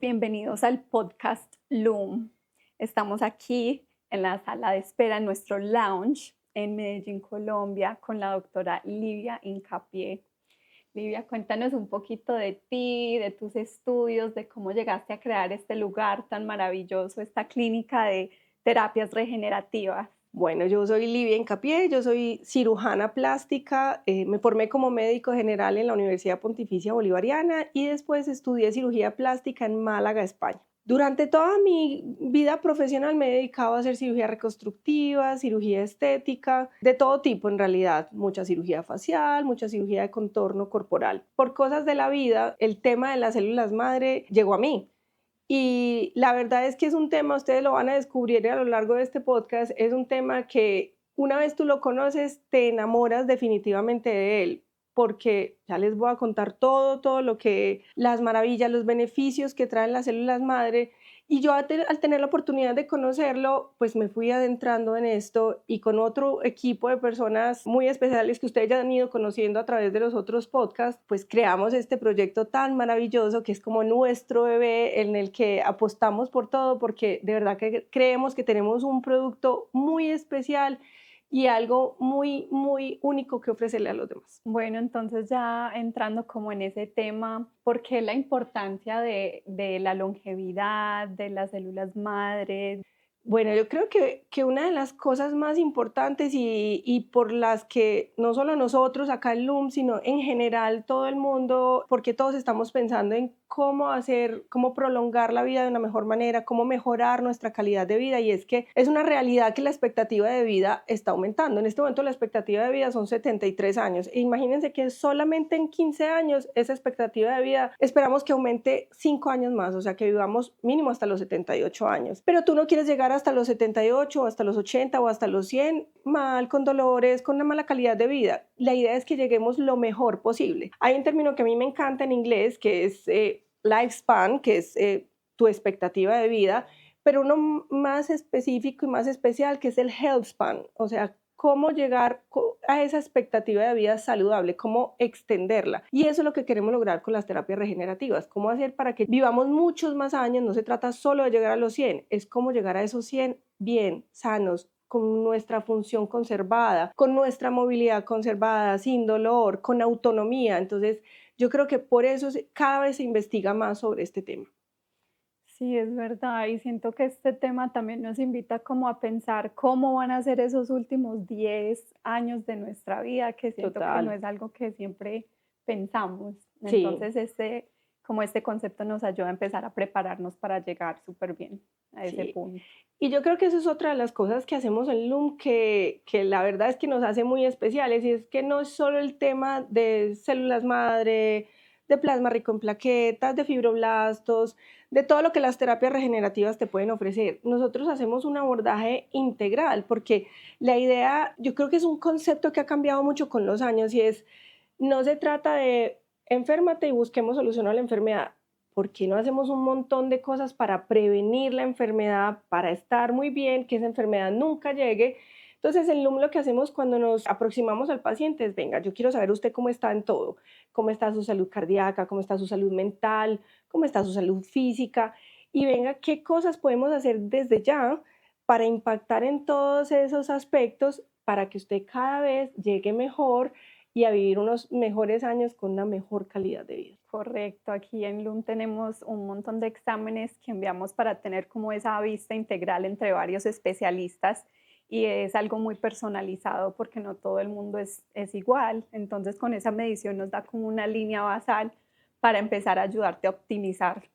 Bienvenidos al podcast Loom. Estamos aquí en la sala de espera, en nuestro lounge en Medellín, Colombia, con la doctora Livia Hincapié. Livia, cuéntanos un poquito de ti, de tus estudios, de cómo llegaste a crear este lugar tan maravilloso, esta clínica de terapias regenerativas. Bueno, yo soy Livia Hincapié, yo soy cirujana plástica, me formé como médico general en la Universidad Pontificia Bolivariana y después estudié cirugía plástica en Málaga, España. Durante toda mi vida profesional me he dedicado a hacer cirugía reconstructiva, cirugía estética, de todo tipo en realidad, mucha cirugía facial, mucha cirugía de contorno corporal. Por cosas de la vida, el tema de las células madre llegó a mí. Y la verdad es que es un tema, ustedes lo van a descubrir a lo largo de este podcast, es un tema que una vez tú lo conoces, te enamoras definitivamente de él, porque ya les voy a contar todo lo que, las maravillas, los beneficios que traen las células madre. Y yo al tener la oportunidad de conocerlo, pues me fui adentrando en esto y con otro equipo de personas muy especiales que ustedes ya han ido conociendo a través de los otros podcasts, pues creamos este proyecto tan maravilloso que es como nuestro bebé en el que apostamos por todo porque de verdad que creemos que tenemos un producto muy especial y algo muy único que ofrecerle a los demás. Bueno, entonces ya entrando como en ese tema, ¿por qué la importancia de la longevidad, de las células madre? Bueno, yo creo que una de las cosas más importantes y por las que no solo nosotros acá en LUM, sino en general todo el mundo, porque todos estamos pensando en cómo prolongar la vida de una mejor manera, cómo mejorar nuestra calidad de vida, y es que es una realidad que la expectativa de vida está aumentando. En este momento la expectativa de vida son 73 años. E imagínense que solamente en 15 años esa expectativa de vida esperamos que aumente 5 años más, o sea que vivamos mínimo hasta los 78 años. Pero tú no quieres llegar hasta los 78 o hasta los 80 o hasta los 100 mal, con dolores, con una mala calidad de vida. La idea es que lleguemos lo mejor posible. Hay un término que a mí me encanta en inglés que es lifespan, que es tu expectativa de vida, pero uno más específico y más especial que es el health span, o sea, cómo llegar a esa expectativa de vida saludable, cómo extenderla. Y eso es lo que queremos lograr con las terapias regenerativas, cómo hacer para que vivamos muchos más años. No se trata solo de llegar a los 100, es cómo llegar a esos 100 bien, sanos, con nuestra función conservada, con nuestra movilidad conservada, sin dolor, con autonomía. Entonces, yo creo que por eso cada vez se investiga más sobre este tema. Sí, es verdad, y siento que este tema también nos invita como a pensar cómo van a ser esos últimos 10 años de nuestra vida, que siento que no Total. es algo que siempre pensamos. Sí, Entonces, como este concepto nos ayuda a empezar a prepararnos para llegar súper bien a ese sí. punto. Y yo creo que eso es otra de las cosas que hacemos en LUM que la verdad es que nos hace muy especiales, y es que no es solo el tema de células madre, de plasma rico en plaquetas, de fibroblastos, de todo lo que las terapias regenerativas te pueden ofrecer. Nosotros hacemos un abordaje integral porque la idea, yo creo que es un concepto que ha cambiado mucho con los años, y es, no se trata de enférmate y busquemos solución a la enfermedad. ¿Por qué no hacemos un montón de cosas para prevenir la enfermedad, para estar muy bien, que esa enfermedad nunca llegue? Entonces, el LUM lo que hacemos cuando nos aproximamos al paciente es, venga, yo quiero saber usted cómo está en todo, cómo está su salud cardíaca, cómo está su salud mental, cómo está su salud física, y venga, qué cosas podemos hacer desde ya para impactar en todos esos aspectos para que usted cada vez llegue mejor y a vivir unos mejores años con una mejor calidad de vida. Correcto, aquí en LUM tenemos un montón de exámenes que enviamos para tener como esa vista integral entre varios especialistas y es algo muy personalizado porque no todo el mundo es igual. Entonces con esa medición nos da como una línea basal para empezar a ayudarte a optimizar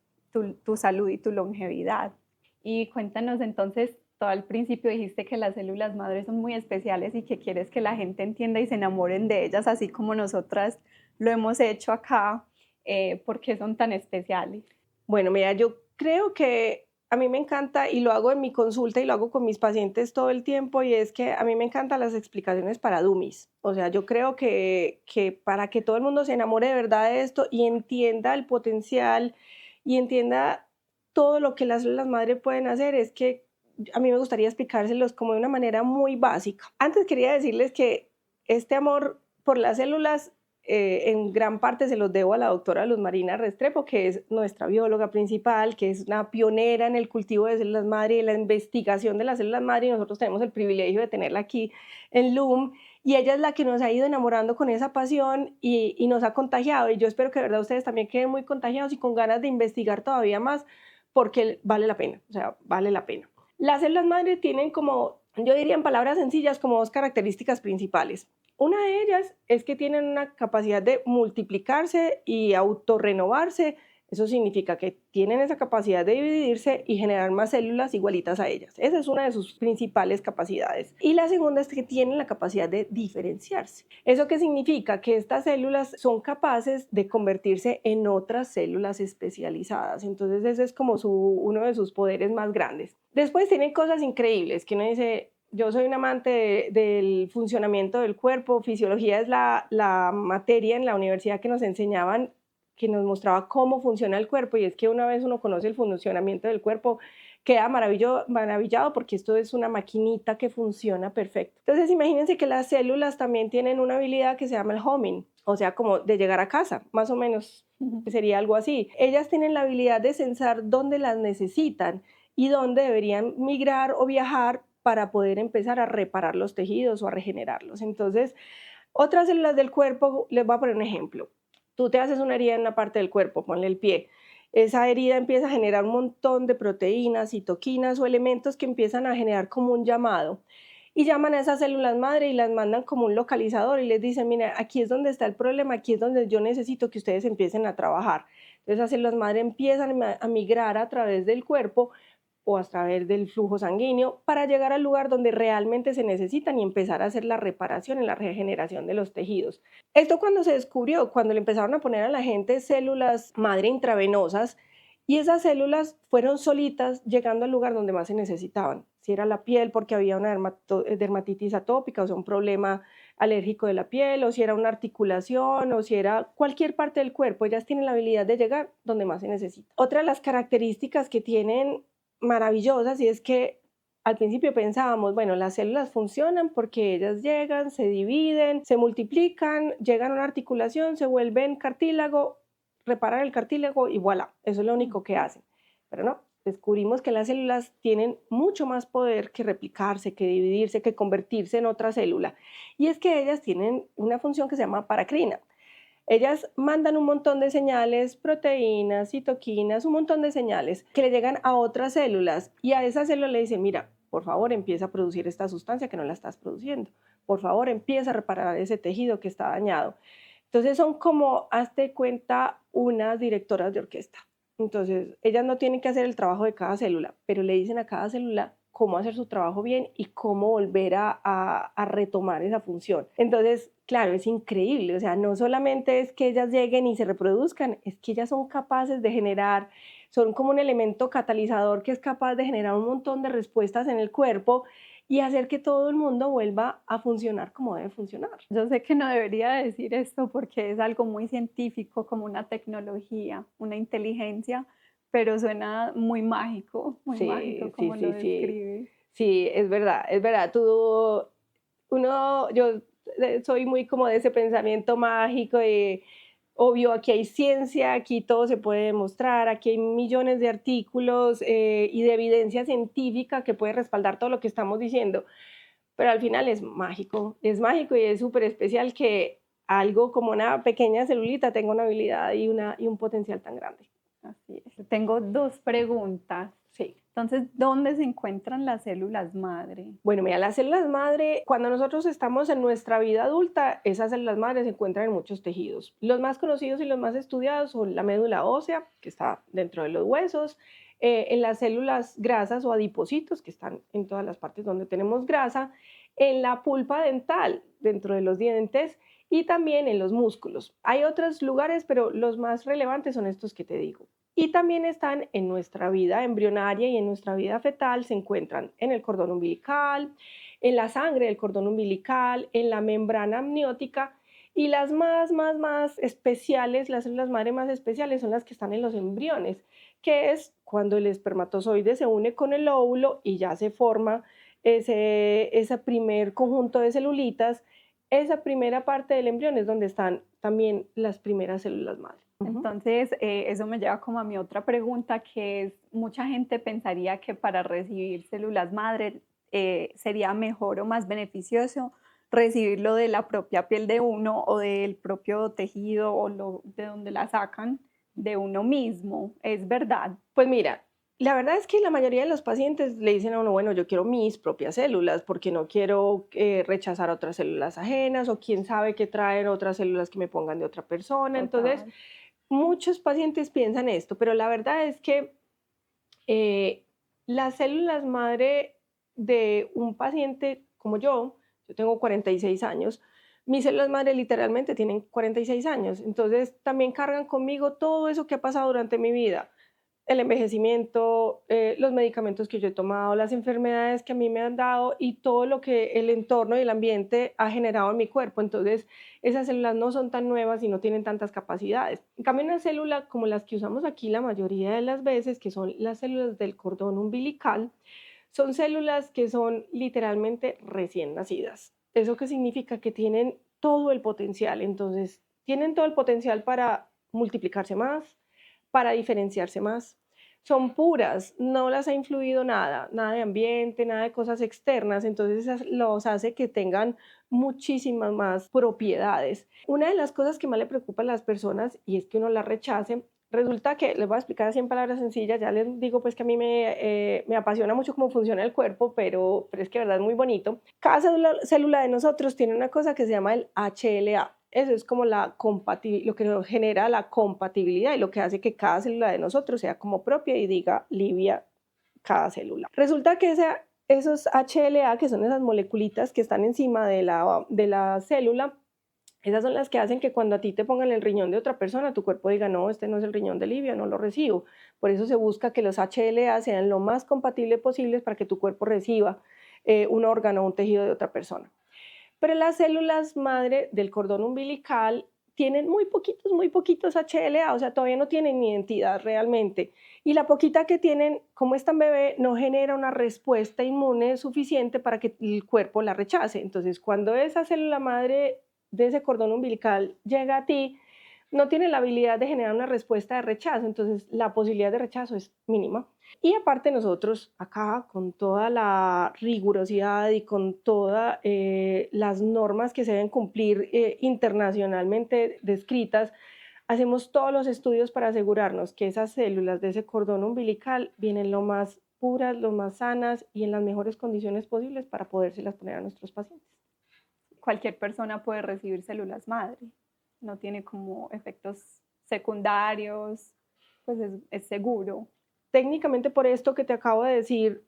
tu salud y tu longevidad. Y cuéntanos entonces, todo al principio dijiste que las células madres son muy especiales y que quieres que la gente entienda y se enamoren de ellas, así como nosotras lo hemos hecho acá. ¿Por qué son tan especiales? Bueno, mira, yo creo que a mí me encanta, y lo hago en mi consulta y lo hago con mis pacientes todo el tiempo, y es que a mí me encantan las explicaciones para dummies. O sea, yo creo que para que todo el mundo se enamore de verdad de esto y entienda el potencial y entienda todo lo que las células madre pueden hacer, es que a mí me gustaría explicárselos como de una manera muy básica. Antes quería decirles que este amor por las células en gran parte se los debo a la doctora Luz Marina Restrepo, que es nuestra bióloga principal, que es una pionera en el cultivo de células madre y en la investigación de las células madre, y nosotros tenemos el privilegio de tenerla aquí en LUM, y ella es la que nos ha ido enamorando con esa pasión y nos ha contagiado, y yo espero que de verdad ustedes también queden muy contagiados y con ganas de investigar todavía más, porque vale la pena, o sea, vale la pena. Las células madre tienen como, yo diría en palabras sencillas, como dos características principales. Una de ellas es que tienen una capacidad de multiplicarse y autorrenovarse. Eso significa que tienen esa capacidad de dividirse y generar más células igualitas a ellas. Esa es una de sus principales capacidades. Y la segunda es que tienen la capacidad de diferenciarse. ¿Eso qué significa? Que estas células son capaces de convertirse en otras células especializadas. Entonces ese es como uno de sus poderes más grandes. Después tienen cosas increíbles que uno dice, yo soy un amante del funcionamiento del cuerpo. Fisiología es la materia en la universidad que nos enseñaban, que nos mostraba cómo funciona el cuerpo, y es que una vez uno conoce el funcionamiento del cuerpo, queda maravillado porque esto es una maquinita que funciona perfecto. Entonces imagínense que las células también tienen una habilidad que se llama el homing, o sea, como de llegar a casa, más o menos sería algo así. Ellas tienen la habilidad de sensar dónde las necesitan y dónde deberían migrar o viajar para poder empezar a reparar los tejidos o a regenerarlos. Entonces, otras células del cuerpo, les voy a poner un ejemplo. Tú te haces una herida en una parte del cuerpo, ponle el pie. Esa herida empieza a generar un montón de proteínas, citoquinas o elementos que empiezan a generar como un llamado. Y llaman a esas células madre y las mandan como un localizador y les dicen, mira, aquí es donde está el problema, aquí es donde yo necesito que ustedes empiecen a trabajar. Entonces esas células madre empiezan a migrar a través del cuerpo o a través del flujo sanguíneo para llegar al lugar donde realmente se necesitan y empezar a hacer la reparación y la regeneración de los tejidos. Esto cuando se descubrió, cuando le empezaron a poner a la gente células madre intravenosas, y esas células fueron solitas llegando al lugar donde más se necesitaban. Si era la piel porque había una dermatitis atópica, o sea, un problema alérgico de la piel, o si era una articulación, o si era cualquier parte del cuerpo, ellas tienen la habilidad de llegar donde más se necesita. Otra de las características que tienen maravillosas, y es que al principio pensábamos, bueno, las células funcionan porque ellas llegan, se dividen, se multiplican, llegan a una articulación, se vuelven cartílago, reparan el cartílago y voilà, eso es lo único que hacen. Pero no, descubrimos que las células tienen mucho más poder que replicarse, que dividirse, que convertirse en otra célula. Y es que ellas tienen una función que se llama paracrina. Ellas mandan un montón de señales, proteínas, citoquinas, un montón de señales que le llegan a otras células, y a esa célula le dicen, mira, por favor empieza a producir esta sustancia que no la estás produciendo, por favor empieza a reparar ese tejido que está dañado. Entonces son como, hazte cuenta, unas directoras de orquesta. Entonces ellas no tienen que hacer el trabajo de cada célula, pero le dicen a cada célula cómo hacer su trabajo bien y cómo volver a retomar esa función. Entonces, claro, es increíble, o sea, no solamente es que ellas lleguen y se reproduzcan, es que ellas son capaces de generar, son como un elemento catalizador que es capaz de generar un montón de respuestas en el cuerpo y hacer que todo el mundo vuelva a funcionar como debe funcionar. Yo sé que no debería decir esto porque es algo muy científico, como una tecnología, una inteligencia, pero suena muy mágico Sí, sí, como lo sí, sí. describe. Sí, es verdad, es verdad. Yo soy muy como de ese pensamiento mágico de, obvio, aquí hay ciencia, aquí todo se puede demostrar, aquí hay millones de artículos y de evidencia científica que puede respaldar todo lo que estamos diciendo, pero al final es mágico y es súper especial que algo como una pequeña celulita tenga una habilidad y un potencial tan grande. Así es. Tengo dos preguntas. Sí. Entonces, ¿dónde se encuentran las células madre? Bueno, mira, las células madre, cuando nosotros estamos en nuestra vida adulta, esas células madre se encuentran en muchos tejidos. Los más conocidos y los más estudiados son la médula ósea, que está dentro de los huesos, en las células grasas o adipocitos, que están en todas las partes donde tenemos grasa, en la pulpa dental, dentro de los dientes, y también en los músculos. Hay otros lugares, pero los más relevantes son estos que te digo. Y también están en nuestra vida embrionaria y en nuestra vida fetal, se encuentran en el cordón umbilical, en la sangre del cordón umbilical, en la membrana amniótica, y las más especiales, las células madre más especiales son las que están en los embriones, que es cuando el espermatozoide se une con el óvulo y ya se forma ese primer conjunto de celulitas. esa primera parte del embrión es donde están también las primeras células madre. Entonces, eso me lleva como a mi otra pregunta, que es, mucha gente pensaría que para recibir células madre sería mejor o más beneficioso recibirlo de la propia piel de uno o del propio tejido o de donde la sacan de uno mismo. ¿Es verdad? Pues mira, la verdad es que la mayoría de los pacientes le dicen a uno, bueno, yo quiero mis propias células porque no quiero rechazar otras células ajenas o quién sabe qué traen otras células que me pongan de otra persona. Entonces, Total. muchos pacientes piensan esto, pero la verdad es que las células madre de un paciente como yo tengo 46 años, mis células madre literalmente tienen 46 años, entonces también cargan conmigo todo eso que ha pasado durante mi vida, el envejecimiento, los medicamentos que yo he tomado, las enfermedades que a mí me han dado y todo lo que el entorno y el ambiente ha generado en mi cuerpo. Entonces, esas células no son tan nuevas y no tienen tantas capacidades. En cambio, una célula como las que usamos aquí la mayoría de las veces, que son las células del cordón umbilical, son células que son literalmente recién nacidas. ¿Eso qué significa? Que tienen todo el potencial. Entonces, tienen todo el potencial para multiplicarse más, para diferenciarse más. Son puras, no las ha influido nada, nada de ambiente, nada de cosas externas, entonces los hace que tengan muchísimas más propiedades. Una de las cosas que más le preocupa a las personas y es que uno las rechace. Resulta que, les voy a explicar así en palabras sencillas, ya les digo pues que a mí me apasiona mucho cómo funciona el cuerpo, pero es que de verdad es muy bonito. Cada célula de nosotros tiene una cosa que se llama el HLA. Eso es como lo que nos genera la compatibilidad y lo que hace que cada célula de nosotros sea como propia y diga Livia cada célula. Resulta que esos HLA, que son esas moleculitas que están encima de la célula, esas son las que hacen que cuando a ti te pongan el riñón de otra persona, tu cuerpo diga, no, este no es el riñón de Livia, no lo recibo. Por eso se busca que los HLA sean lo más compatibles posibles para que tu cuerpo reciba un órgano o un tejido de otra persona. Pero las células madre del cordón umbilical tienen muy poquitos HLA, o sea, todavía no tienen identidad realmente. Y la poquita que tienen, como es tan bebé, no genera una respuesta inmune suficiente para que el cuerpo la rechace. Entonces, cuando esa célula madre de ese cordón umbilical llega a ti, no tiene la habilidad de generar una respuesta de rechazo, entonces la posibilidad de rechazo es mínima. Y aparte nosotros acá, con toda la rigurosidad y con todas las normas que se deben cumplir internacionalmente descritas, hacemos todos los estudios para asegurarnos que esas células de ese cordón umbilical vienen lo más puras, lo más sanas y en las mejores condiciones posibles para podérselas poner a nuestros pacientes. Cualquier persona puede recibir células madre, no tiene como efectos secundarios, pues es seguro. Técnicamente por esto que te acabo de decir,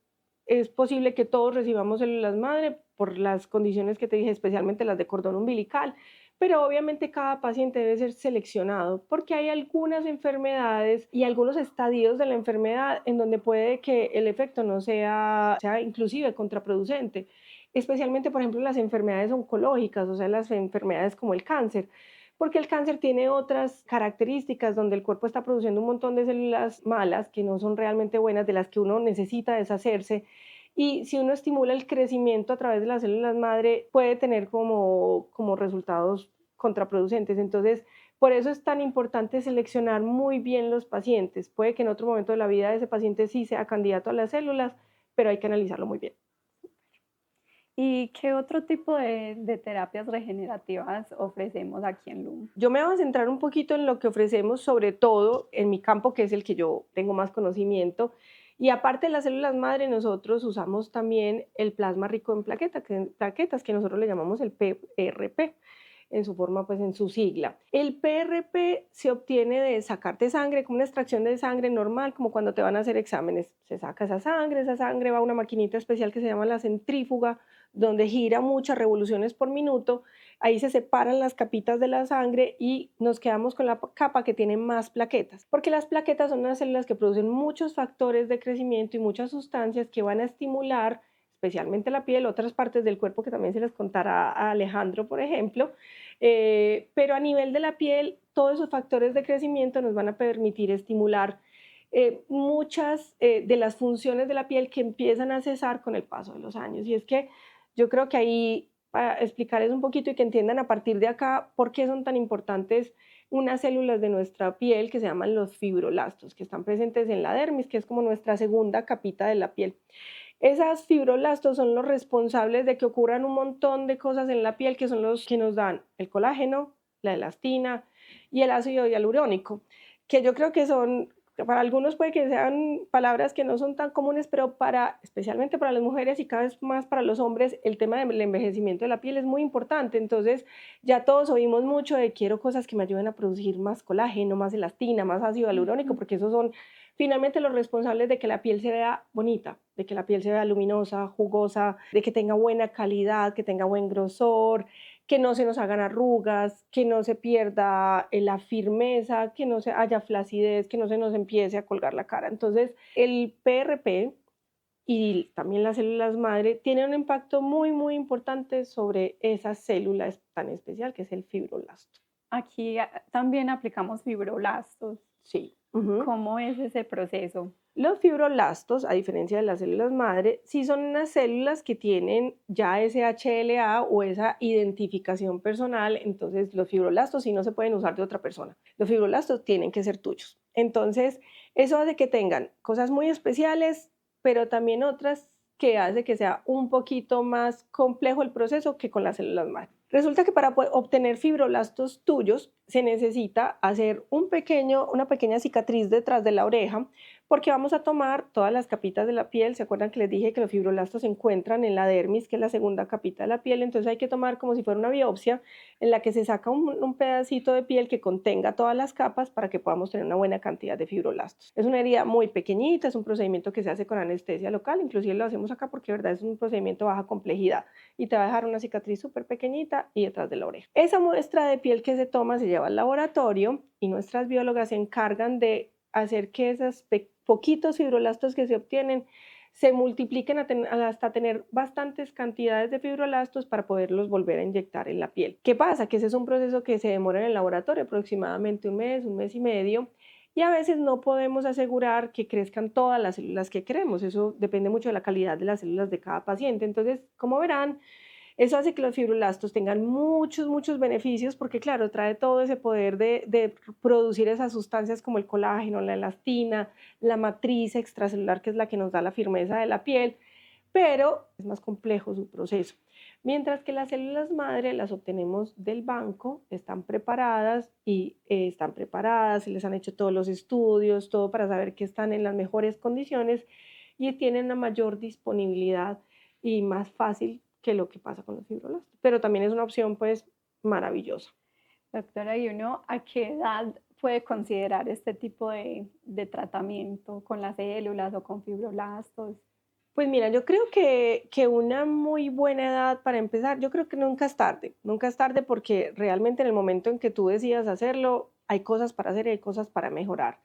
es posible que todos recibamos células madre por las condiciones que te dije, especialmente las de cordón umbilical, pero obviamente cada paciente debe ser seleccionado porque hay algunas enfermedades y algunos estadios de la enfermedad en donde puede que el efecto no sea inclusive contraproducente, especialmente por ejemplo las enfermedades oncológicas, o sea, las enfermedades como el cáncer, porque el cáncer tiene otras características donde el cuerpo está produciendo un montón de células malas que no son realmente buenas, de las que uno necesita deshacerse. Y si uno estimula el crecimiento a través de las células madre, puede tener como resultados contraproducentes. Entonces, por eso es tan importante seleccionar muy bien los pacientes. Puede que en otro momento de la vida de ese paciente sí sea candidato a las células, pero hay que analizarlo muy bien. ¿Y qué otro tipo de terapias regenerativas ofrecemos aquí en LUM? Yo me voy a centrar un poquito en lo que ofrecemos, sobre todo en mi campo, que es el que yo tengo más conocimiento. Y aparte de las células madre, nosotros usamos también el plasma rico en plaquetas, que nosotros le llamamos el PRP en su forma, pues en su sigla. El PRP se obtiene de sacarte sangre, como una extracción de sangre normal, como cuando te van a hacer exámenes. Se saca esa sangre va a una maquinita especial que se llama la centrífuga, donde gira muchas revoluciones por minuto. Ahí se separan las capitas de la sangre y nos quedamos con la capa que tiene más plaquetas, porque las plaquetas son unas células que producen muchos factores de crecimiento y muchas sustancias que van a estimular especialmente la piel, otras partes del cuerpo que también se les contará a Alejandro, por ejemplo, pero a nivel de la piel, todos esos factores de crecimiento nos van a permitir estimular muchas de las funciones de la piel que empiezan a cesar con el paso de los años. Y es que yo creo que ahí para explicarles un poquito y que entiendan a partir de acá por qué son tan importantes unas células de nuestra piel que se llaman los fibroblastos, que están presentes en la dermis, que es como nuestra segunda capita de la piel. Esas fibroblastos son los responsables de que ocurran un montón de cosas en la piel, que son los que nos dan el colágeno, la elastina y el ácido hialurónico, que yo creo que son, para algunos puede que sean palabras que no son tan comunes, pero especialmente para las mujeres y cada vez más para los hombres, el tema del envejecimiento de la piel es muy importante. Entonces, ya todos oímos mucho de quiero cosas que me ayuden a producir más colágeno, más elastina, más ácido hialurónico, porque esos son finalmente los responsables de que la piel se vea bonita, de que la piel se vea luminosa, jugosa, de que tenga buena calidad, que tenga buen grosor, que no se nos hagan arrugas, que no se pierda la firmeza, que no se haya flacidez, que no se nos empiece a colgar la cara. Entonces, el PRP y también las células madre tienen un impacto muy, muy importante sobre esa célula tan especial que es el fibroblasto. Aquí también aplicamos fibroblastos. Sí. Uh-huh. ¿Cómo es ese proceso? Los fibroblastos, a diferencia de las células madre, sí son unas células que tienen ya ese HLA o esa identificación personal, entonces los fibroblastos sí no se pueden usar de otra persona. Los fibroblastos tienen que ser tuyos. Entonces, eso hace que tengan cosas muy especiales, pero también otras que hace que sea un poquito más complejo el proceso que con las células madre. Resulta que para obtener fibroblastos tuyos se necesita hacer una pequeña cicatriz detrás de la oreja, porque vamos a tomar todas las capitas de la piel. ¿Se acuerdan que les dije que los fibroblastos se encuentran en la dermis, que es la segunda capita de la piel? Entonces hay que tomar como si fuera una biopsia en la que se saca un pedacito de piel que contenga todas las capas para que podamos tener una buena cantidad de fibroblastos. Es una herida muy pequeñita, es un procedimiento que se hace con anestesia local, inclusive lo hacemos acá porque de verdad es un procedimiento de baja complejidad y te va a dejar una cicatriz súper pequeñita y detrás de la oreja. Esa muestra de piel que se toma se lleva al laboratorio y nuestras biólogas se encargan de hacer que esos poquitos fibroblastos que se obtienen se multipliquen hasta tener bastantes cantidades de fibroblastos para poderlos volver a inyectar en la piel. ¿Qué pasa? Que ese es un proceso que se demora en el laboratorio aproximadamente un mes y medio, y a veces no podemos asegurar que crezcan todas las células que queremos. Eso depende mucho de la calidad de las células de cada paciente. Entonces, como verán, eso hace que los fibroblastos tengan muchos beneficios porque, claro, trae todo ese poder de producir esas sustancias como el colágeno, la elastina, la matriz extracelular, que es la que nos da la firmeza de la piel, pero es más complejo su proceso. Mientras que las células madre las obtenemos del banco, están preparadas se les han hecho todos los estudios, todo para saber que están en las mejores condiciones y tienen una mayor disponibilidad y más fácil que lo que pasa con los fibroblastos. Pero también es una opción pues maravillosa. Doctora, ¿y uno a qué edad puede considerar este tipo de tratamiento con las células o con fibroblastos? Pues mira, yo creo que una muy buena edad para empezar, yo creo que nunca es tarde porque realmente en el momento en que tú decidas hacerlo, hay cosas para hacer y hay cosas para mejorar.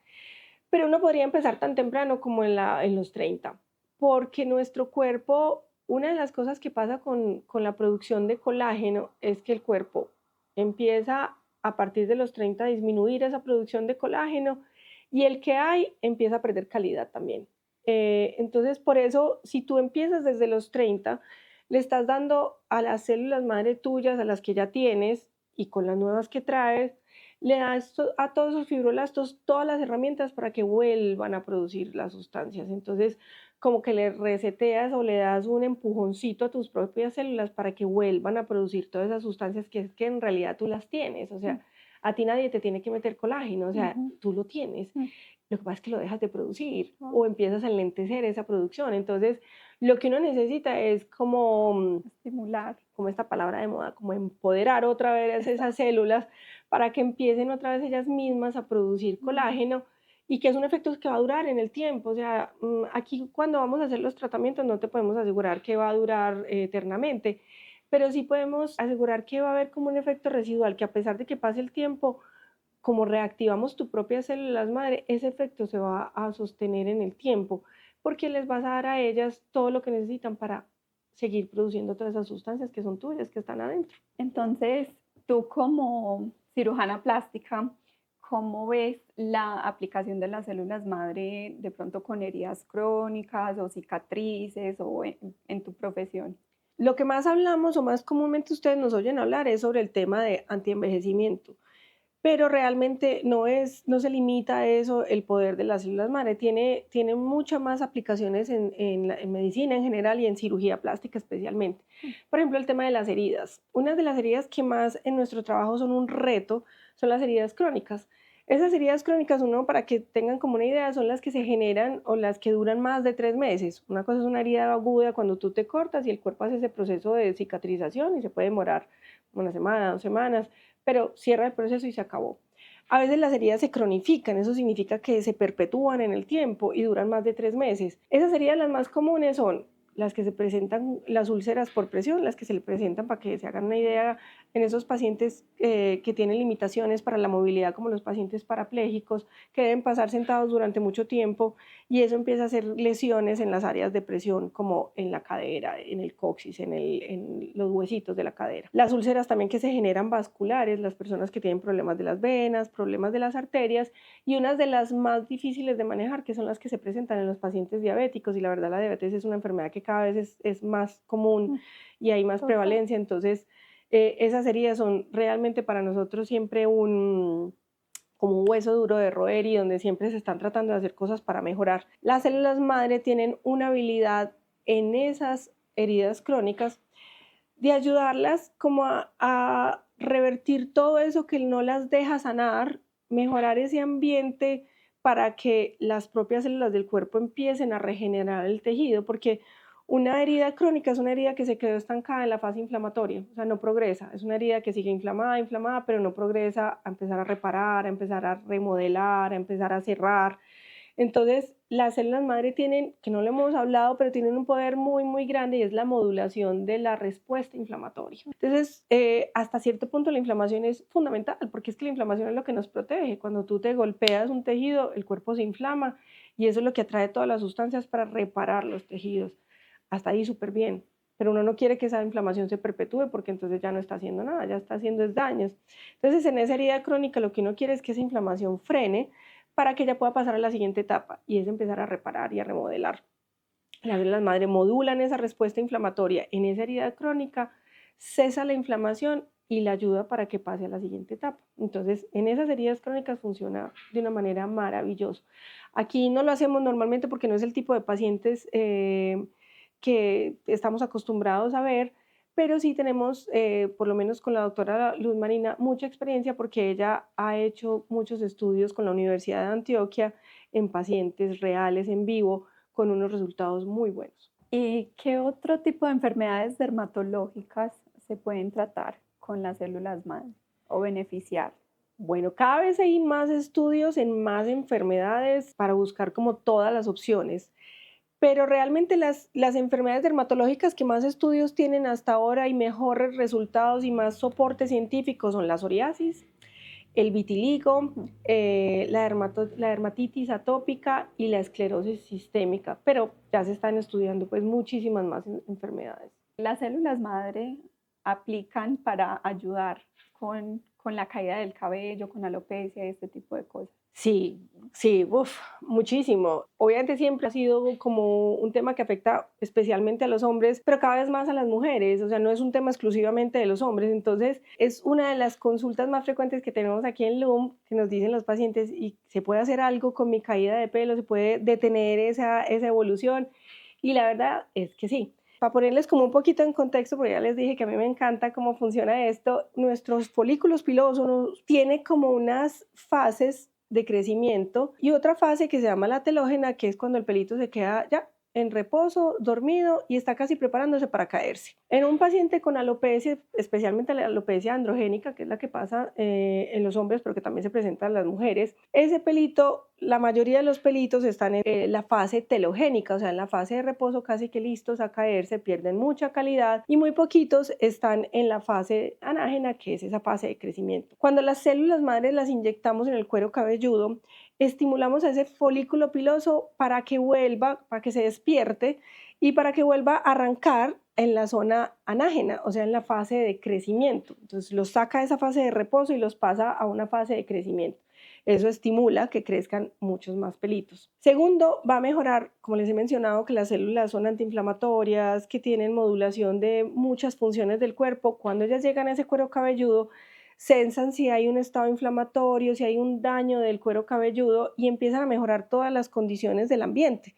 Pero uno podría empezar tan temprano como en los 30, porque nuestro cuerpo, una de las cosas que pasa con la producción de colágeno es que el cuerpo empieza a partir de los 30 a disminuir esa producción de colágeno y el que hay empieza a perder calidad también. Entonces, por eso, si tú empiezas desde los 30, le estás dando a las células madre tuyas, a las que ya tienes y con las nuevas que traes, le das a todos esos fibroblastos todas las herramientas para que vuelvan a producir las sustancias. Entonces, como que le reseteas o le das un empujoncito a tus propias células para que vuelvan a producir todas esas sustancias que en realidad tú las tienes. O sea, a ti nadie te tiene que meter colágeno, o sea, tú lo tienes. Lo que pasa es que lo dejas de producir o empiezas a enlentecer esa producción. Entonces, lo que uno necesita es como estimular, como esta palabra de moda, como empoderar otra vez esas células para que empiecen otra vez ellas mismas a producir colágeno y que es un efecto que va a durar en el tiempo. O sea, aquí cuando vamos a hacer los tratamientos no te podemos asegurar que va a durar eternamente, pero sí podemos asegurar que va a haber como un efecto residual, que a pesar de que pase el tiempo, como reactivamos tu propia células madre, ese efecto se va a sostener en el tiempo, porque les vas a dar a ellas todo lo que necesitan para seguir produciendo todas esas sustancias que son tuyas, que están adentro. Entonces, tú como cirujana plástica, ¿cómo ves la aplicación de las células madre de pronto con heridas crónicas o cicatrices o en tu profesión? Lo que más hablamos o más comúnmente ustedes nos oyen hablar es sobre el tema de antienvejecimiento, pero realmente no se limita a eso el poder de las células madre, tiene muchas más aplicaciones en medicina en general y en cirugía plástica especialmente. Por ejemplo, el tema de las heridas. Una de las heridas que más en nuestro trabajo son un reto son las heridas crónicas. Esas heridas crónicas, uno para que tengan como una idea, son las que se generan o las que duran más de 3 meses. Una cosa es una herida aguda cuando tú te cortas y el cuerpo hace ese proceso de cicatrización y se puede demorar una semana, 2 semanas, pero cierra el proceso y se acabó. A veces las heridas se cronifican, eso significa que se perpetúan en el tiempo y duran más de 3 meses. Esas heridas las más comunes son las que se presentan, las úlceras por presión, las que se le presentan, para que se hagan una idea, en esos pacientes que tienen limitaciones para la movilidad, como los pacientes parapléjicos, que deben pasar sentados durante mucho tiempo, y eso empieza a hacer lesiones en las áreas de presión, como en la cadera, en el coxis, en los huesitos de la cadera. Las úlceras también que se generan vasculares, las personas que tienen problemas de las venas, problemas de las arterias, y unas de las más difíciles de manejar, que son las que se presentan en los pacientes diabéticos, y la verdad la diabetes es una enfermedad que cada vez es más común y hay más prevalencia, entonces esas heridas son realmente para nosotros siempre como un hueso duro de roer y donde siempre se están tratando de hacer cosas para mejorar. Las células madre tienen una habilidad en esas heridas crónicas de ayudarlas como a revertir todo eso que no las deja sanar, mejorar ese ambiente para que las propias células del cuerpo empiecen a regenerar el tejido, porque una herida crónica es una herida que se quedó estancada en la fase inflamatoria, o sea, no progresa, es una herida que sigue inflamada, inflamada, pero no progresa a empezar a reparar, a empezar a remodelar, a empezar a cerrar. Entonces, las células madre tienen, que no lo hemos hablado, pero tienen un poder muy, muy grande y es la modulación de la respuesta inflamatoria. Entonces, hasta cierto punto la inflamación es fundamental, porque es que la inflamación es lo que nos protege. Cuando tú te golpeas un tejido, el cuerpo se inflama y eso es lo que atrae todas las sustancias para reparar los tejidos. Hasta ahí súper bien. Pero uno no quiere que esa inflamación se perpetúe porque entonces ya no está haciendo nada, ya está haciendo daños. Entonces, en esa herida crónica lo que uno quiere es que esa inflamación frene para que ella pueda pasar a la siguiente etapa y es empezar a reparar y a remodelar. Las células madre modulan esa respuesta inflamatoria en esa herida crónica, cesa la inflamación y la ayuda para que pase a la siguiente etapa. Entonces, en esas heridas crónicas funciona de una manera maravillosa. Aquí no lo hacemos normalmente porque no es el tipo de pacientes que estamos acostumbrados a ver, pero sí tenemos, por lo menos con la doctora Luz Marina, mucha experiencia porque ella ha hecho muchos estudios con la Universidad de Antioquia en pacientes reales, en vivo, con unos resultados muy buenos. ¿Y qué otro tipo de enfermedades dermatológicas se pueden tratar con las células madre o beneficiar? Bueno, cada vez hay más estudios en más enfermedades para buscar como todas las opciones. Pero realmente las enfermedades dermatológicas que más estudios tienen hasta ahora y mejores resultados y más soporte científico son la psoriasis, el vitiligo, la dermatitis atópica y la esclerosis sistémica, pero ya se están estudiando pues muchísimas más enfermedades. Las células madre aplican para ayudar con la caída del cabello, con alopecia y este tipo de cosas. Sí, sí, muchísimo. Obviamente siempre ha sido como un tema que afecta especialmente a los hombres, pero cada vez más a las mujeres, o sea, no es un tema exclusivamente de los hombres. Entonces, es una de las consultas más frecuentes que tenemos aquí en LUM, que nos dicen los pacientes, ¿y se puede hacer algo con mi caída de pelo? ¿Se puede detener esa evolución? Y la verdad es que sí. Para ponerles como un poquito en contexto, porque ya les dije que a mí me encanta cómo funciona esto, nuestros folículos pilosos tienen como unas fases de crecimiento y otra fase que se llama la telógena, que es cuando el pelito se queda ya en reposo, dormido y está casi preparándose para caerse. En un paciente con alopecia, especialmente la alopecia androgénica, que es la que pasa en los hombres, pero que también se presenta en las mujeres, ese pelito, la mayoría de los pelitos están en la fase telogénica, o sea, en la fase de reposo casi que listos a caerse, pierden mucha calidad y muy poquitos están en la fase anágena, que es esa fase de crecimiento. Cuando las células madres las inyectamos en el cuero cabelludo, estimulamos a ese folículo piloso para que vuelva, para que se despierte y para que vuelva a arrancar en la zona anágena, o sea, en la fase de crecimiento. Entonces los saca de esa fase de reposo y los pasa a una fase de crecimiento. Eso estimula que crezcan muchos más pelitos. Segundo, va a mejorar, como les he mencionado, que las células son antiinflamatorias, que tienen modulación de muchas funciones del cuerpo. Cuando ellas llegan a ese cuero cabelludo, sensan si hay un estado inflamatorio, si hay un daño del cuero cabelludo y empiezan a mejorar todas las condiciones del ambiente.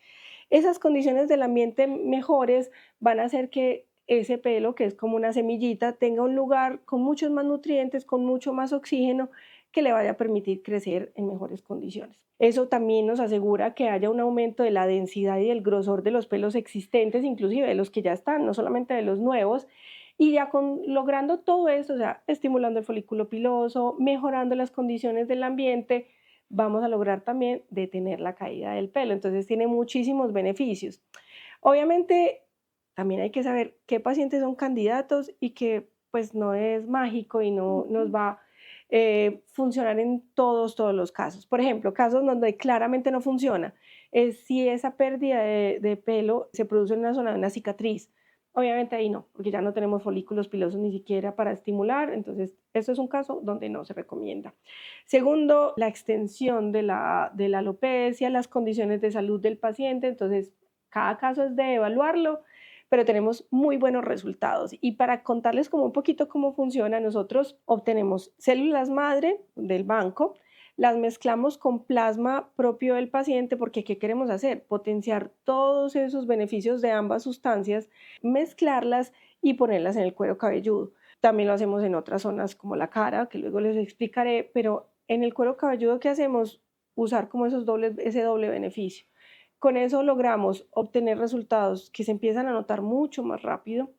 Esas condiciones del ambiente mejores van a hacer que ese pelo, que es como una semillita, tenga un lugar con muchos más nutrientes, con mucho más oxígeno, que le vaya a permitir crecer en mejores condiciones. Eso también nos asegura que haya un aumento de la densidad y del grosor de los pelos existentes, inclusive de los que ya están, no solamente de los nuevos, y ya logrando todo esto, o sea, estimulando el folículo piloso, mejorando las condiciones del ambiente, vamos a lograr también detener la caída del pelo. Entonces tiene muchísimos beneficios. Obviamente, también hay que saber qué pacientes son candidatos y que pues no es mágico y no nos va a funcionar en todos los casos. Por ejemplo, casos donde claramente no funciona es si esa pérdida de pelo se produce en una zona de una cicatriz. Obviamente ahí no, porque ya no tenemos folículos pilosos ni siquiera para estimular, entonces esto es un caso donde no se recomienda. Segundo, la extensión de la alopecia, las condiciones de salud del paciente, entonces cada caso es de evaluarlo, pero tenemos muy buenos resultados. Y para contarles como un poquito cómo funciona, nosotros obtenemos células madre del banco, las mezclamos con plasma propio del paciente, porque ¿qué queremos hacer? Potenciar todos esos beneficios de ambas sustancias, mezclarlas y ponerlas en el cuero cabelludo. También lo hacemos en otras zonas como la cara, que luego les explicaré, pero en el cuero cabelludo, ¿qué hacemos? Usar como ese doble beneficio. Con eso logramos obtener resultados que se empiezan a notar mucho más rápido,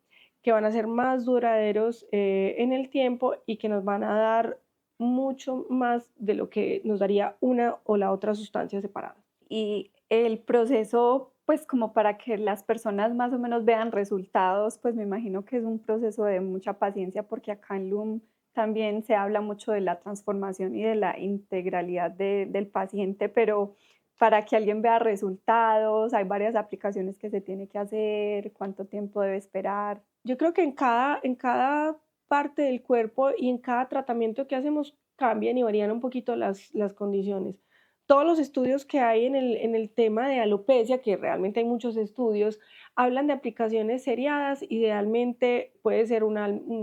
que van a ser más duraderos en el tiempo y que nos van a dar mucho más de lo que nos daría una o la otra sustancia separada. Y el proceso, pues como para que las personas más o menos vean resultados, pues me imagino que es un proceso de mucha paciencia porque acá en LUM también se habla mucho de la transformación y de la integralidad del paciente, pero para que alguien vea resultados, hay varias aplicaciones que se tiene que hacer, cuánto tiempo debe esperar. Yo creo que en cada parte del cuerpo y en cada tratamiento que hacemos cambian y varían un poquito las condiciones. Todos los estudios que hay en el tema de alopecia, que realmente hay muchos estudios, hablan de aplicaciones seriadas. Idealmente puede ser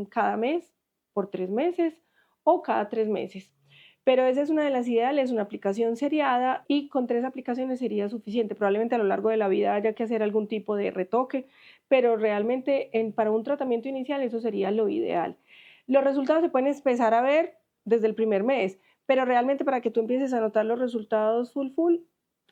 cada mes, por 3 meses o cada 3 meses. Pero esa es una de las ideales, una aplicación seriada, y con 3 aplicaciones sería suficiente. Probablemente a lo largo de la vida haya que hacer algún tipo de retoque, pero realmente para un tratamiento inicial eso sería lo ideal. Los resultados se pueden empezar a ver desde el primer mes, pero realmente para que tú empieces a notar los resultados full,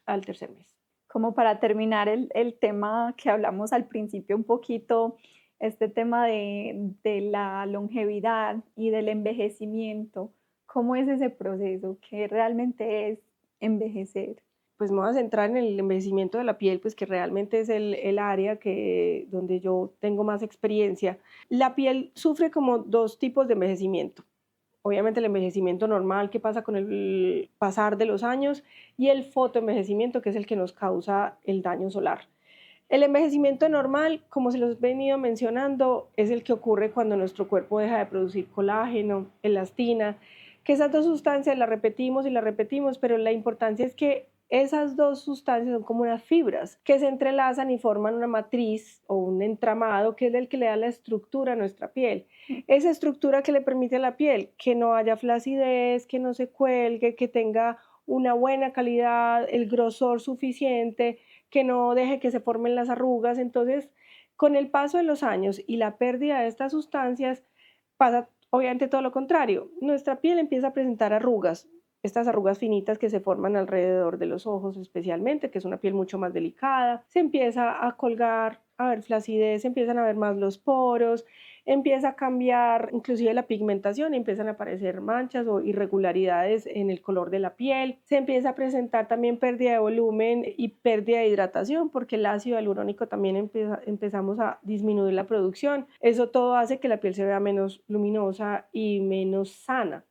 al tercer mes. Como para terminar el tema que hablamos al principio un poquito, este tema de la longevidad y del envejecimiento, ¿cómo es ese proceso? ¿Qué realmente es envejecer? Pues me voy a centrar en el envejecimiento de la piel, pues que realmente es el área donde yo tengo más experiencia. La piel sufre como dos tipos de envejecimiento. Obviamente el envejecimiento normal que pasa con el pasar de los años y el fotoenvejecimiento, que es el que nos causa el daño solar. El envejecimiento normal, como se los he venido mencionando, es el que ocurre cuando nuestro cuerpo deja de producir colágeno, elastina, que esas dos sustancias las repetimos, pero la importancia es que esas dos sustancias son como unas fibras que se entrelazan y forman una matriz o un entramado que es el que le da la estructura a nuestra piel. Esa estructura que le permite a la piel que no haya flacidez, que no se cuelgue, que tenga una buena calidad, el grosor suficiente, que no deje que se formen las arrugas. Entonces, con el paso de los años y la pérdida de estas sustancias, pasa obviamente todo lo contrario. Nuestra piel empieza a presentar arrugas, estas arrugas finitas que se forman alrededor de los ojos especialmente, que es una piel mucho más delicada. Se empieza a colgar, a ver flacidez, se empiezan a ver más los poros, empieza a cambiar inclusive la pigmentación, empiezan a aparecer manchas o irregularidades en el color de la piel, se empieza a presentar también pérdida de volumen y pérdida de hidratación, porque el ácido hialurónico también empezamos a disminuir la producción. Eso todo hace que la piel se vea menos luminosa y menos sana.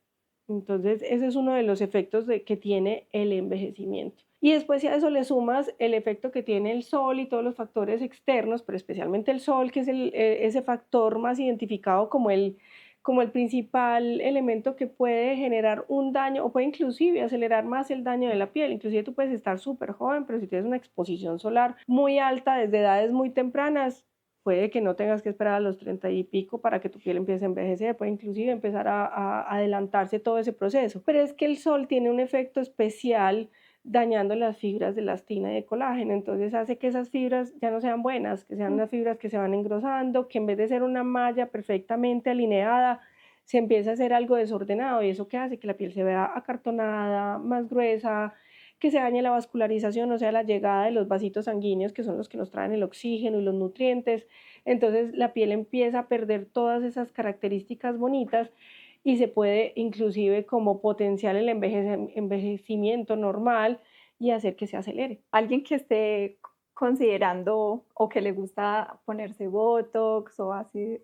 Entonces, ese es uno de los efectos que tiene el envejecimiento. Y después si a eso le sumas el efecto que tiene el sol y todos los factores externos, pero especialmente el sol, que es ese factor más identificado como el como el principal elemento que puede generar un daño o puede inclusive acelerar más el daño de la piel. Inclusive tú puedes estar súper joven, pero si tienes una exposición solar muy alta desde edades muy tempranas, puede que no tengas que esperar a los 30 y pico para que tu piel empiece a envejecer, puede inclusive empezar a adelantarse todo ese proceso. Pero es que el sol tiene un efecto especial dañando las fibras de elastina y de colágeno, entonces hace que esas fibras ya no sean buenas, que sean unas fibras que se van engrosando, que en vez de ser una malla perfectamente alineada, se empieza a hacer algo desordenado y eso que hace que la piel se vea acartonada, más gruesa, que se dañe la vascularización, o sea, la llegada de los vasitos sanguíneos que son los que nos traen el oxígeno y los nutrientes. Entonces la piel empieza a perder todas esas características bonitas y se puede inclusive como potenciar el envejecimiento normal y hacer que se acelere. Alguien que esté considerando o que le gusta ponerse Botox o ácido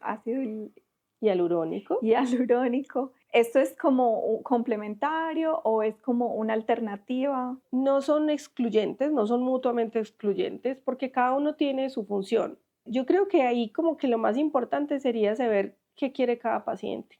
Hialurónico. hialurónico, ¿esto es como un complementario o es como una alternativa? No son excluyentes, no son mutuamente excluyentes, porque cada uno tiene su función. Yo creo que ahí como que lo más importante sería saber qué quiere cada paciente.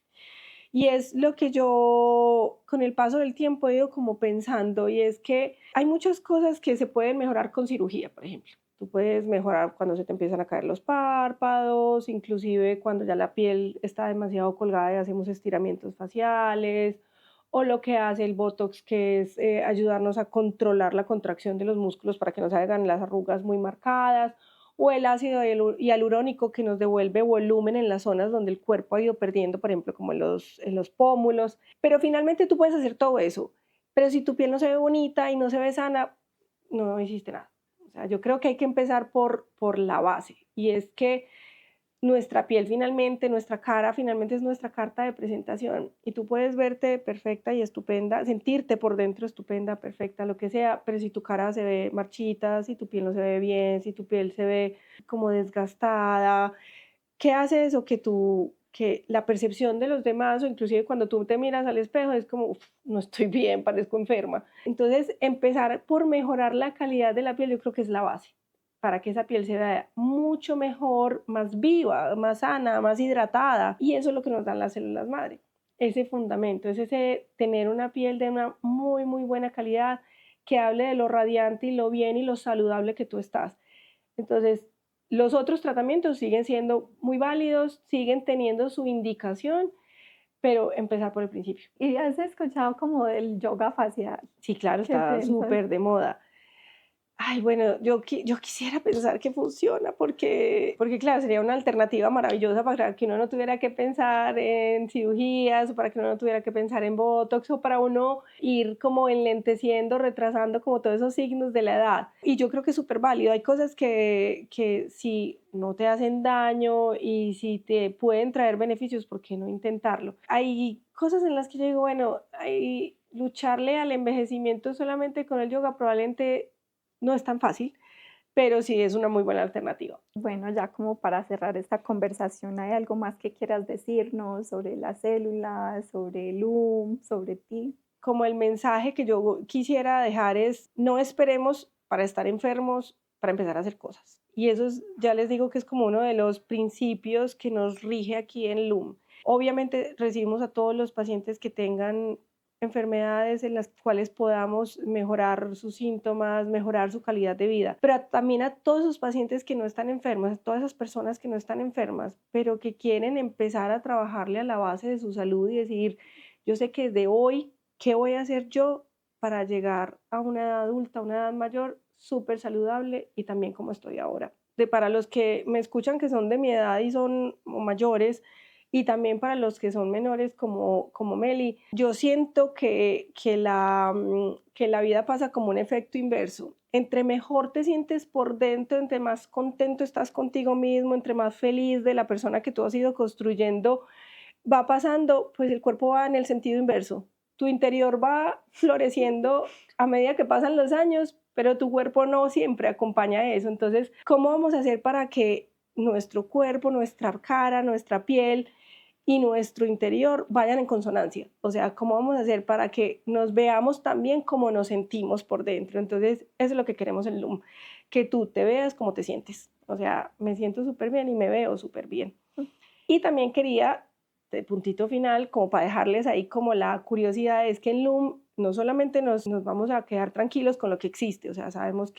Y es lo que yo con el paso del tiempo he ido como pensando, y es que hay muchas cosas que se pueden mejorar con cirugía, por ejemplo. Tú puedes mejorar cuando se te empiezan a caer los párpados, inclusive cuando ya la piel está demasiado colgada y hacemos estiramientos faciales, o lo que hace el Botox, que es ayudarnos a controlar la contracción de los músculos para que no se hagan las arrugas muy marcadas, o el ácido hialurónico que nos devuelve volumen en las zonas donde el cuerpo ha ido perdiendo, por ejemplo, como en los pómulos. Pero finalmente tú puedes hacer todo eso, pero si tu piel no se ve bonita y no se ve sana, no hiciste nada. O sea, yo creo que hay que empezar por la base, y es que nuestra piel finalmente, nuestra cara finalmente es nuestra carta de presentación, y tú puedes verte perfecta y estupenda, sentirte por dentro estupenda, perfecta, lo que sea, pero si tu cara se ve marchita, si tu piel no se ve bien, si tu piel se ve como desgastada, ¿qué hace eso? Que la percepción de los demás, o inclusive cuando tú te miras al espejo, es como, "Uf, no estoy bien, parezco enferma". Entonces, empezar por mejorar la calidad de la piel, yo creo que es la base para que esa piel se vea mucho mejor, más viva, más sana, más hidratada. Y eso es lo que nos dan las células madre. Ese fundamento, es ese tener una piel de una muy, muy buena calidad, que hable de lo radiante y lo bien y lo saludable que tú estás. Entonces, los otros tratamientos siguen siendo muy válidos, siguen teniendo su indicación, pero empezar por el principio. ¿Y has escuchado como del yoga facial? Sí, claro, ¿Qué está piensas? súper de moda. Ay, bueno, yo quisiera pensar que funciona porque claro, sería una alternativa maravillosa para que uno no tuviera que pensar en cirugías, o para que uno no tuviera que pensar en Botox, o para uno ir como enlenteciendo, retrasando como todos esos signos de la edad. Y yo creo que es súper válido. Hay cosas que si no te hacen daño y si te pueden traer beneficios, ¿por qué no intentarlo? Hay cosas en las que yo digo, bueno, lucharle al envejecimiento solamente con el yoga probablemente no es tan fácil, pero sí es una muy buena alternativa. Bueno, ya como para cerrar esta conversación, ¿hay algo más que quieras decirnos sobre las células, sobre el sobre ti? Como el mensaje que yo quisiera dejar es, no esperemos para estar enfermos para empezar a hacer cosas. Y eso es, ya les digo que es como uno de los principios que nos rige aquí en LUM. Obviamente recibimos a todos los pacientes que tengan enfermedades en las cuales podamos mejorar sus síntomas, mejorar su calidad de vida, pero también a todos esos pacientes que no están enfermos, a todas esas personas que no están enfermas, pero que quieren empezar a trabajarle a la base de su salud y decir, yo sé que desde hoy, ¿qué voy a hacer yo para llegar a una edad adulta, a una edad mayor, súper saludable y también como estoy ahora? Para los que me escuchan que son de mi edad y son mayores, y también para los que son menores como Meli, yo siento que la vida pasa como un efecto inverso. Entre mejor te sientes por dentro, entre más contento estás contigo mismo, entre más feliz de la persona que tú has ido construyendo, va pasando, pues el cuerpo va en el sentido inverso. Tu interior va floreciendo a medida que pasan los años, pero tu cuerpo no siempre acompaña eso. Entonces, ¿cómo vamos a hacer para que nuestro cuerpo, nuestra cara, nuestra piel y nuestro interior vayan en consonancia? O sea, ¿cómo vamos a hacer para que nos veamos tan bien como nos sentimos por dentro? Entonces, eso es lo que queremos en LUM, que tú te veas como te sientes. O sea, me siento súper bien y me veo súper bien. Y también quería de puntito final, como para dejarles ahí como la curiosidad, es que en Loom no solamente nos vamos a quedar tranquilos con lo que existe, o sea, sabemos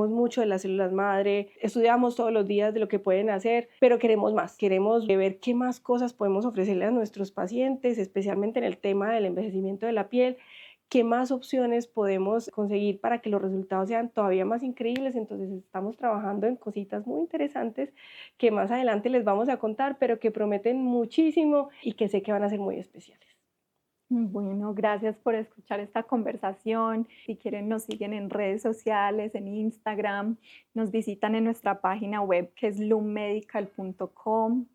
mucho de las células madre, estudiamos todos los días de lo que pueden hacer, pero queremos más, queremos ver qué más cosas podemos ofrecerle a nuestros pacientes, especialmente en el tema del envejecimiento de la piel, qué más opciones podemos conseguir para que los resultados sean todavía más increíbles. Entonces estamos trabajando en cositas muy interesantes que más adelante les vamos a contar, pero que prometen muchísimo y que sé que van a ser muy especiales. Bueno, gracias por escuchar esta conversación. Si quieren, nos siguen en redes sociales, en Instagram, nos visitan en nuestra página web que es loommedical.com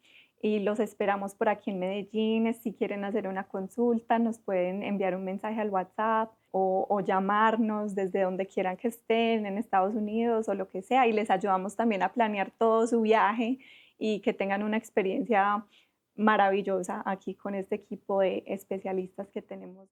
y los esperamos por aquí en Medellín. Si quieren hacer una consulta, nos pueden enviar un mensaje al WhatsApp o llamarnos desde donde quieran que estén, en Estados Unidos o lo que sea, y les ayudamos también a planear todo su viaje y que tengan una experiencia maravillosa aquí con este equipo de especialistas que tenemos.